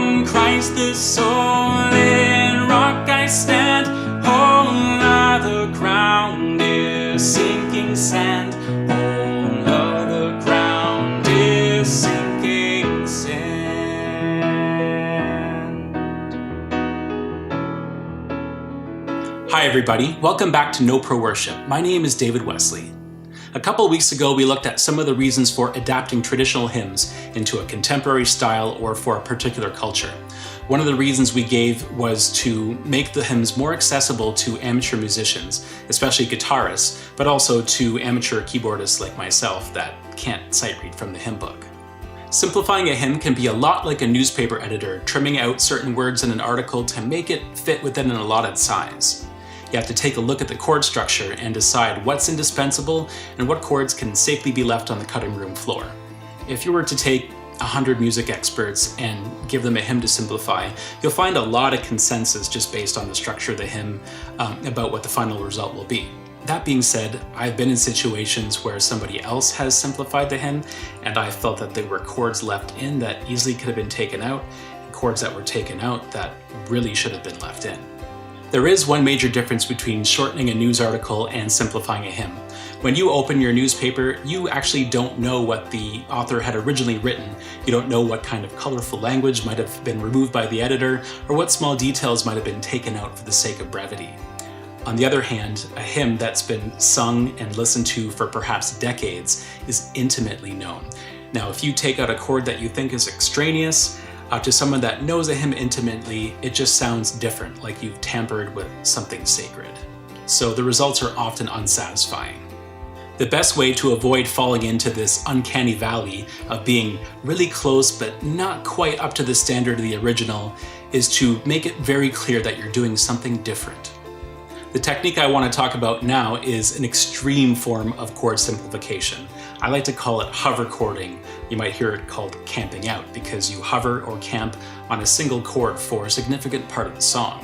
On Christ the solid rock I stand. All other ground is sinking sand. All other ground is sinking sand. Hi everybody, welcome back to NoPro Worship. My name is David Wesley. A couple weeks ago, we looked at some of the reasons for adapting traditional hymns into a contemporary style or for a particular culture. One of the reasons we gave was to make the hymns more accessible to amateur musicians, especially guitarists, but also to amateur keyboardists like myself that can't sight read from the hymn book. Simplifying a hymn can be a lot like a newspaper editor trimming out certain words in an article to make it fit within an allotted size. You have to take a look at the chord structure and decide what's indispensable and what chords can safely be left on the cutting room floor. If you were to take 100 music experts and give them a hymn to simplify, you'll find a lot of consensus just based on the structure of the hymn about what the final result will be. That being said, I've been in situations where somebody else has simplified the hymn and I felt that there were chords left in that easily could have been taken out, and chords that were taken out that really should have been left in. There is one major difference between shortening a news article and simplifying a hymn. When you open your newspaper, you actually don't know what the author had originally written. You don't know what kind of colorful language might have been removed by the editor, or what small details might have been taken out for the sake of brevity. On the other hand, a hymn that's been sung and listened to for perhaps decades is intimately known. Now, if you take out a chord that you think is extraneous, to someone that knows a hymn intimately, it just sounds different, like you've tampered with something sacred. So the results are often unsatisfying. The best way to avoid falling into this uncanny valley of being really close but not quite up to the standard of the original is to make it very clear that you're doing something different. The technique I want to talk about now is an extreme form of chord simplification. I like to call it hover-chording. You might hear it called camping out because you hover or camp on a single chord for a significant part of the song.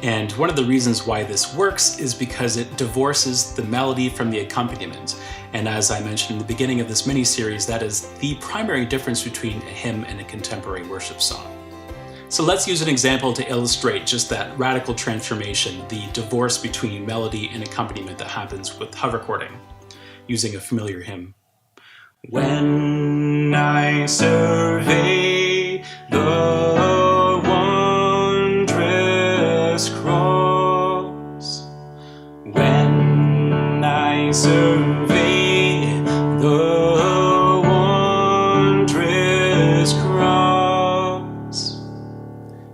And one of the reasons why this works is because it divorces the melody from the accompaniment. And as I mentioned in the beginning of this mini-series, that is the primary difference between a hymn and a contemporary worship song. So let's use an example to illustrate just that radical transformation, the divorce between melody and accompaniment that happens with hover-chording, using a familiar hymn. When I survey the wondrous cross, when I survey the wondrous cross.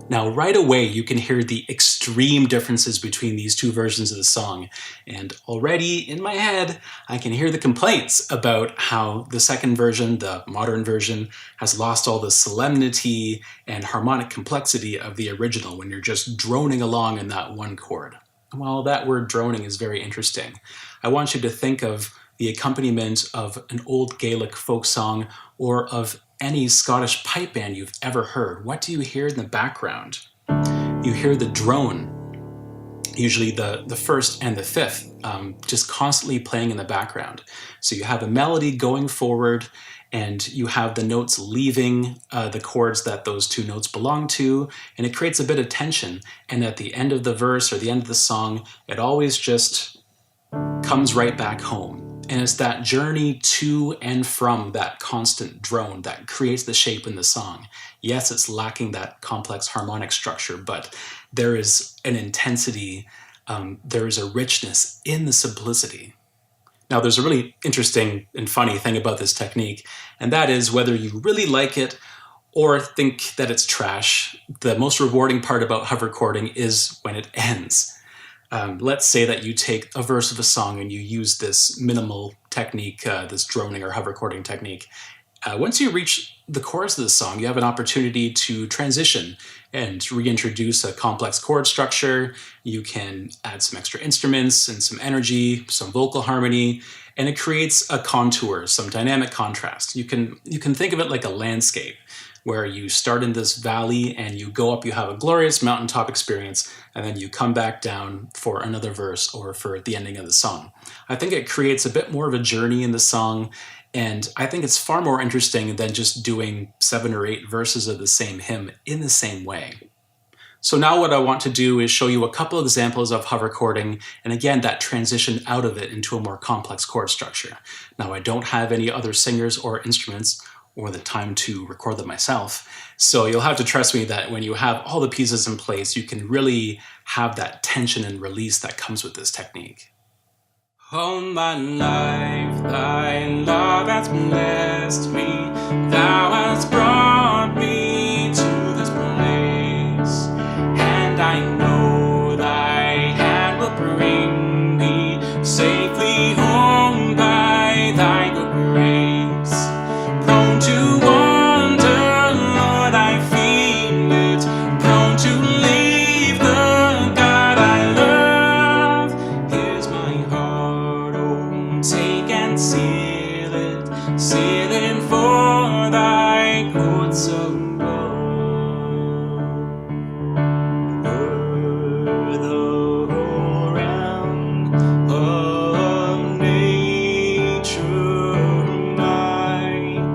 Now, right away, you can hear the extreme differences between these two versions of the song. And already in my head, I can hear the complaints about how the second version, the modern version, has lost all the solemnity and harmonic complexity of the original when you're just droning along in that one chord. Well, that word droning is very interesting. I want you to think of the accompaniment of an old Gaelic folk song or of any Scottish pipe band you've ever heard. What do you hear in the background? You hear the drone, usually the first and the fifth, just constantly playing in the background. So you have a melody going forward and you have the notes leaving the chords that those two notes belong to, and it creates a bit of tension. And at the end of the verse or the end of the song, it always just comes right back home. And it's that journey to and from that constant drone that creates the shape in the song. Yes, it's lacking that complex harmonic structure, but there is an intensity, there is a richness in the simplicity. Now, there's a really interesting and funny thing about this technique, and that is whether you really like it or think that it's trash, the most rewarding part about hover-chording is when it ends. Let's say that you take a verse of a song and you use this minimal technique, this droning or hover-chording technique. Once you reach the chorus of the song, you have an opportunity to transition and reintroduce a complex chord structure. You can add some extra instruments and some energy, some vocal harmony, and it creates a contour, some dynamic contrast. You can think of it like a landscape where you start in this valley and you go up, you have a glorious mountaintop experience, and then you come back down for another verse or for the ending of the song. I think it creates a bit more of a journey in the song, And I think it's far more interesting than just doing 7 or 8 verses of the same hymn in the same way. So now what I want to do is show you a couple examples of hover-chording, and again, that transition out of it into a more complex chord structure. Now, I don't have any other singers or instruments or the time to record them myself, so you'll have to trust me that when you have all the pieces in place, you can really have that tension and release that comes with this technique. All my life, thy love has blessed me, thou hast brought me to this place, and I know thy hand will bring me safely home by thy good grace. Prone to wander, Lord, I feel it, prone to leave the God I love. Here's my heart, oh, take and seal it for thy courts above. O'er the whole realm of nature night,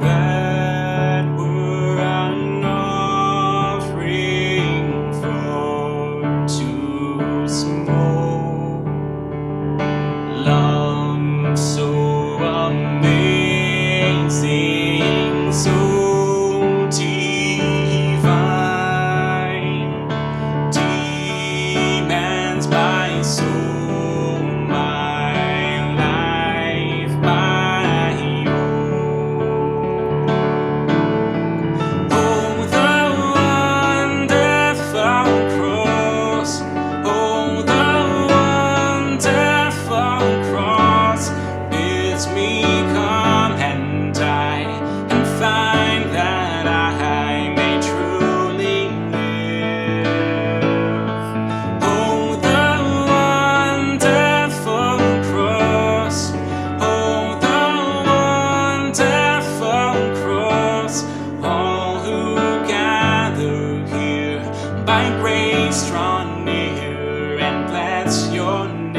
that were an offering far too small. Love so amazing, so divine, demands my soul, my life, my own. Oh, the wonderful cross, oh, the wonderful cross, bids me come and die and find that I may truly live. Oh, the wonderful cross, oh, the wonderful cross, all who gather here by grace draw near and bless your name.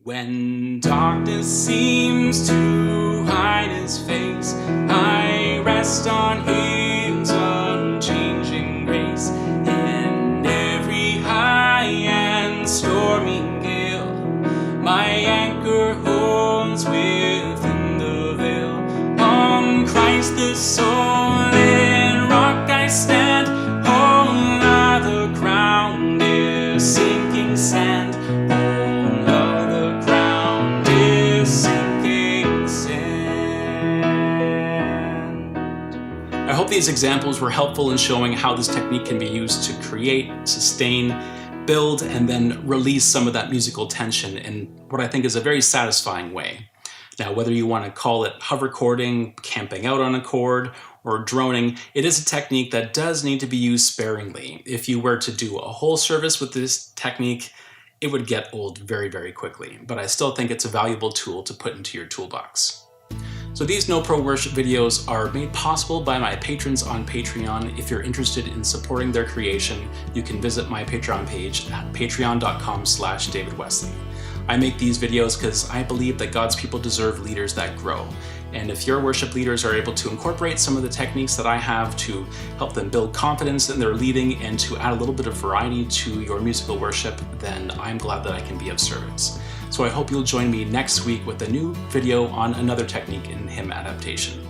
When darkness seems to hide his face, I rest on his unchanging grace. In every high and stormy gale, my anchor holds within the veil. On Christ the solid rock I stand, all other ground is sinking sand. All other ground is sinking sand. I hope these examples were helpful in showing how this technique can be used to create, sustain, build, and then release some of that musical tension in what I think is a very satisfying way. Now, whether you want to call it hover-chording, camping out on a chord, or droning, it is a technique that does need to be used sparingly. If you were to do a whole service with this technique, it would get old very, very quickly. But I still think it's a valuable tool to put into your toolbox. So these NoPro worship videos are made possible by my patrons on Patreon. If you're interested in supporting their creation, you can visit my Patreon page at patreon.com/DavidWesley. I make these videos because I believe that God's people deserve leaders that grow. And if your worship leaders are able to incorporate some of the techniques that I have to help them build confidence in their leading and to add a little bit of variety to your musical worship, then I'm glad that I can be of service. So I hope you'll join me next week with a new video on another technique in hymn adaptation.